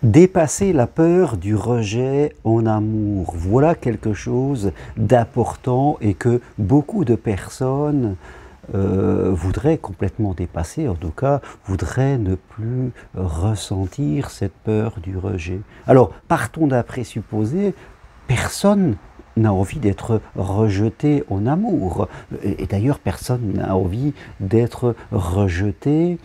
Dépasser la peur du rejet en amour, voilà quelque chose d'important et que beaucoup de personnes voudraient complètement dépasser, en tout cas voudraient ne plus ressentir cette peur du rejet. Alors partons d'un présupposé, personne n'a envie d'être rejeté en amour, et d'ailleurs personne n'a envie d'être rejeté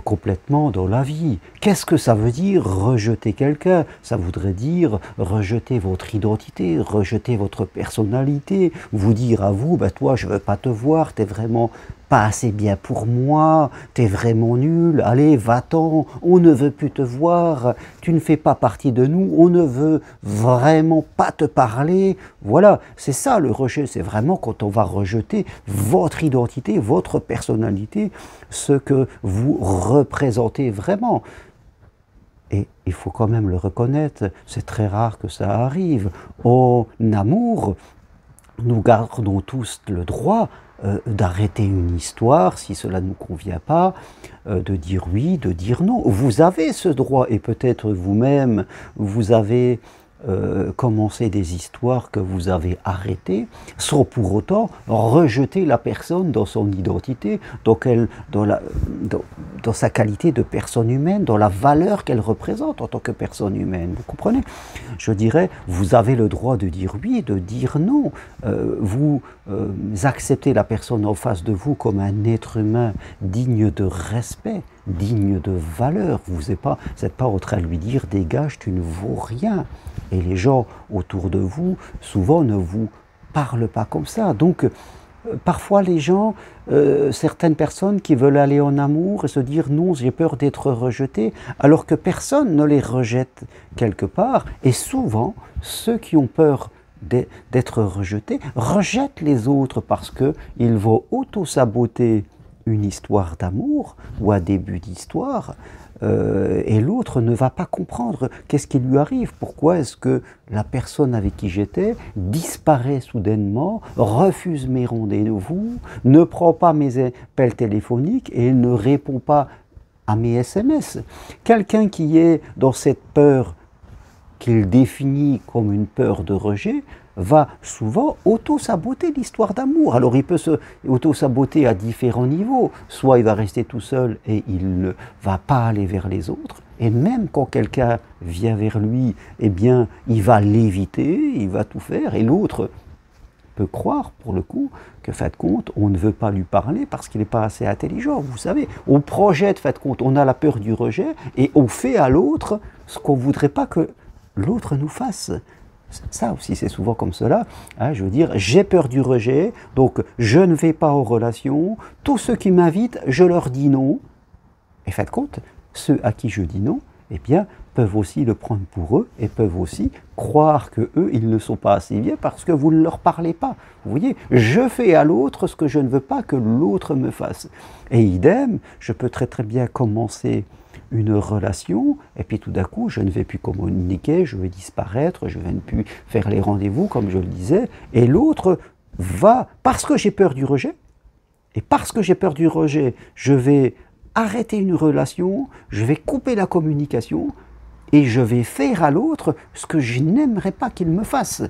complètement dans la vie. Qu'est-ce que ça veut dire rejeter quelqu'un? Ça voudrait dire rejeter votre identité, rejeter votre personnalité, vous dire à vous, bah toi je veux pas te voir, t'es vraiment pas assez bien pour moi, t'es vraiment nul, allez va-t'en, on ne veut plus te voir, tu ne fais pas partie de nous, on ne veut vraiment pas te parler. Voilà, c'est ça le rejet, c'est vraiment quand on va rejeter votre identité, votre personnalité, ce que vous représentez vraiment. Et il faut quand même le reconnaître, c'est très rare que ça arrive. En amour, nous gardons tous le droit d'arrêter une histoire si cela ne nous convient pas, de dire oui, de dire non. Vous avez ce droit et peut-être vous-même, vous avez commencé des histoires que vous avez arrêtées sans pour autant rejeter la personne dans son identité, dans sa qualité de personne humaine, dans la valeur qu'elle représente en tant que personne humaine. Vous comprenez? Je dirais, vous avez le droit de dire oui, de dire non. Vous acceptez la personne en face de vous comme un être humain digne de respect, digne de valeur. Vous n'êtes pas en train de lui dire « dégage, tu ne vaux rien ». Et les gens autour de vous, souvent, ne vous parlent pas comme ça. Donc, parfois les gens, certaines personnes qui veulent aller en amour et se dire « non, j'ai peur d'être rejeté », alors que personne ne les rejette quelque part. Et souvent, ceux qui ont peur d'être rejetés rejettent les autres parce qu'ils vont auto-saboter une histoire d'amour ou un début d'histoire, et l'autre ne va pas comprendre qu'est-ce qui lui arrive, pourquoi est-ce que la personne avec qui j'étais disparaît soudainement, refuse mes rendez-vous, ne prend pas mes appels téléphoniques et ne répond pas à mes SMS. Quelqu'un qui est dans cette peur qu'il définit comme une peur de rejet, va souvent auto-saboter l'histoire d'amour. Alors il peut se auto-saboter à différents niveaux. Soit il va rester tout seul et il ne va pas aller vers les autres. Et même quand quelqu'un vient vers lui, eh bien, il va l'éviter, il va tout faire. Et l'autre peut croire, pour le coup, que, faites compte, on ne veut pas lui parler parce qu'il n'est pas assez intelligent. Vous savez, on projette, faites compte, on a la peur du rejet et on fait à l'autre ce qu'on ne voudrait pas que l'autre nous fasse. Ça aussi, c'est souvent comme cela. Hein, je veux dire, j'ai peur du rejet, donc je ne vais pas aux relations. Tous ceux qui m'invitent, je leur dis non. Et faites compte, ceux à qui je dis non, eh bien, peuvent aussi le prendre pour eux et peuvent aussi croire que eux, ils ne sont pas assez bien parce que vous ne leur parlez pas. Vous voyez, je fais à l'autre ce que je ne veux pas que l'autre me fasse. Et idem, je peux très très bien commencer une relation, et puis tout d'un coup, je ne vais plus communiquer, je vais disparaître, je ne vais plus faire les rendez-vous, comme je le disais, et l'autre va, parce que j'ai peur du rejet, et parce que j'ai peur du rejet, je vais arrêter une relation, je vais couper la communication, et je vais faire à l'autre ce que je n'aimerais pas qu'il me fasse.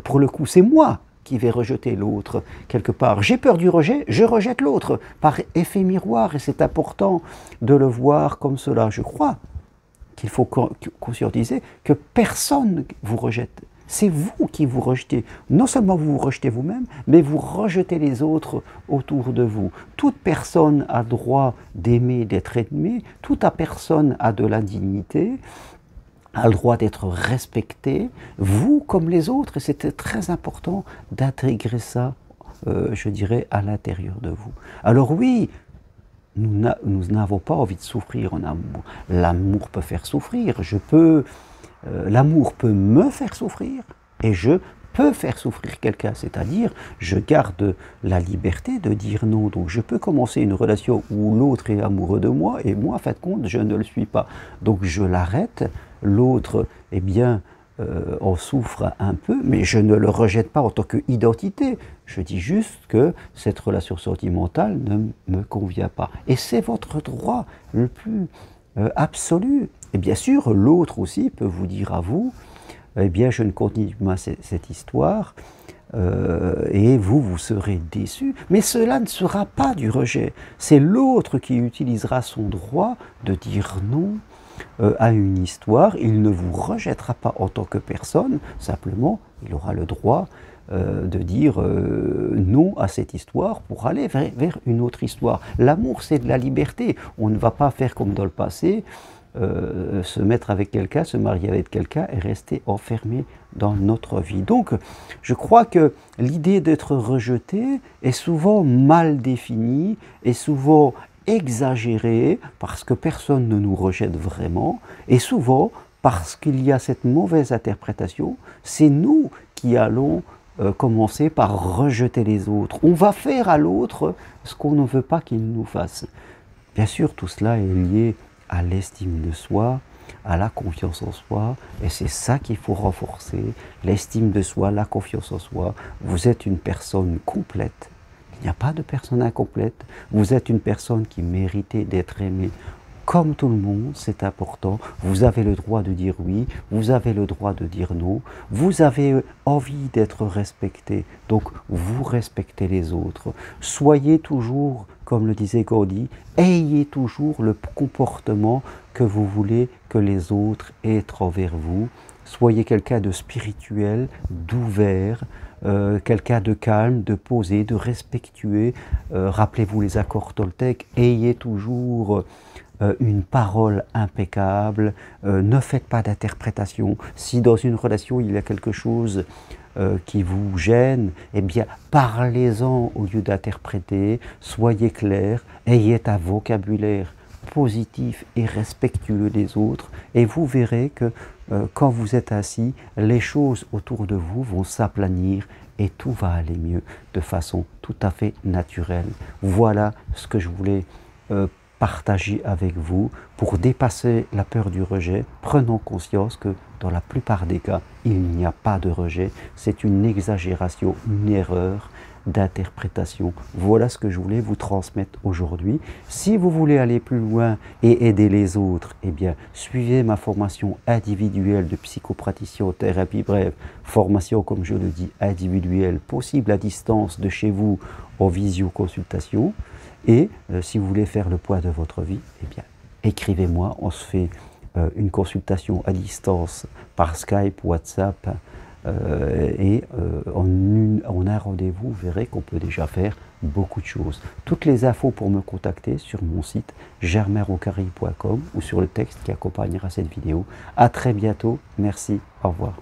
Pour le coup, c'est moi qui vais rejeter l'autre quelque part. J'ai peur du rejet, je rejette l'autre par effet miroir et c'est important de le voir comme cela. Je crois qu'il faut conscientiser que personne vous rejette. C'est vous qui vous rejetez. Non seulement vous vous rejetez vous-même, mais vous rejetez les autres autour de vous. Toute personne a droit d'aimer, d'être aimée. Toute personne a de la dignité, a le droit d'être respecté, vous comme les autres, et c'était très important d'intégrer ça, je dirais, à l'intérieur de vous. Alors oui, nous n'avons pas envie de souffrir en amour. L'amour peut faire souffrir, l'amour peut me faire souffrir, et je peux faire souffrir quelqu'un, c'est-à-dire je garde la liberté de dire non. Donc je peux commencer une relation où l'autre est amoureux de moi, et moi, faites compte, je ne le suis pas. Donc je l'arrête, l'autre, eh bien, en souffre un peu, mais je ne le rejette pas en tant qu'identité. Je dis juste que cette relation sentimentale ne me convient pas. Et c'est votre droit le plus absolue. Et bien sûr, l'autre aussi peut vous dire à vous, eh bien, je ne continue pas cette histoire, et vous, vous serez déçu. Mais cela ne sera pas du rejet. C'est l'autre qui utilisera son droit de dire non à une histoire. Il ne vous rejettera pas en tant que personne, simplement, il aura le droit de dire non à cette histoire pour aller vers une autre histoire. L'amour, c'est de la liberté. On ne va pas faire comme dans le passé, se mettre avec quelqu'un, se marier avec quelqu'un et rester enfermé dans notre vie. Donc, je crois que l'idée d'être rejeté est souvent mal définie, est souvent exagérée, parce que personne ne nous rejette vraiment, et souvent parce qu'il y a cette mauvaise interprétation, c'est nous qui allons commencer par rejeter les autres. On va faire à l'autre ce qu'on ne veut pas qu'il nous fasse. Bien sûr, tout cela est lié à l'estime de soi, à la confiance en soi, et c'est ça qu'il faut renforcer, l'estime de soi, la confiance en soi. Vous êtes une personne complète, il n'y a pas de personne incomplète, vous êtes une personne qui mérite d'être aimée comme tout le monde, c'est important. Vous avez le droit de dire oui, vous avez le droit de dire non, vous avez envie d'être respecté, donc vous respectez les autres. Soyez toujours, comme le disait Gandhi, ayez toujours le comportement que vous voulez que les autres aient envers vous. Soyez quelqu'un de spirituel, d'ouvert, quelqu'un de calme, de posé, de respectueux. Rappelez-vous les accords Toltec, ayez toujours une parole impeccable, ne faites pas d'interprétation. Si dans une relation il y a quelque chose qui vous gêne, eh bien parlez-en au lieu d'interpréter, soyez clair, ayez un vocabulaire positif et respectueux des autres, et vous verrez que quand vous êtes assis, les choses autour de vous vont s'aplanir et tout va aller mieux de façon tout à fait naturelle. Voilà ce que je voulais partager avec vous pour dépasser la peur du rejet. Prenons conscience que dans la plupart des cas, il n'y a pas de rejet. C'est une exagération, une erreur d'interprétation. Voilà ce que je voulais vous transmettre aujourd'hui. Si vous voulez aller plus loin et aider les autres, eh bien, suivez ma formation individuelle de psychopraticien en thérapie brève. Formation, comme je le dis, individuelle, possible à distance de chez vous en visioconsultation. Et si vous voulez faire le point de votre vie, eh bien, écrivez-moi. On se fait une consultation à distance par Skype, WhatsApp, en un rendez-vous, vous verrez qu'on peut déjà faire beaucoup de choses. Toutes les infos pour me contacter sur mon site germainrocari.com ou sur le texte qui accompagnera cette vidéo. À très bientôt. Merci. Au revoir.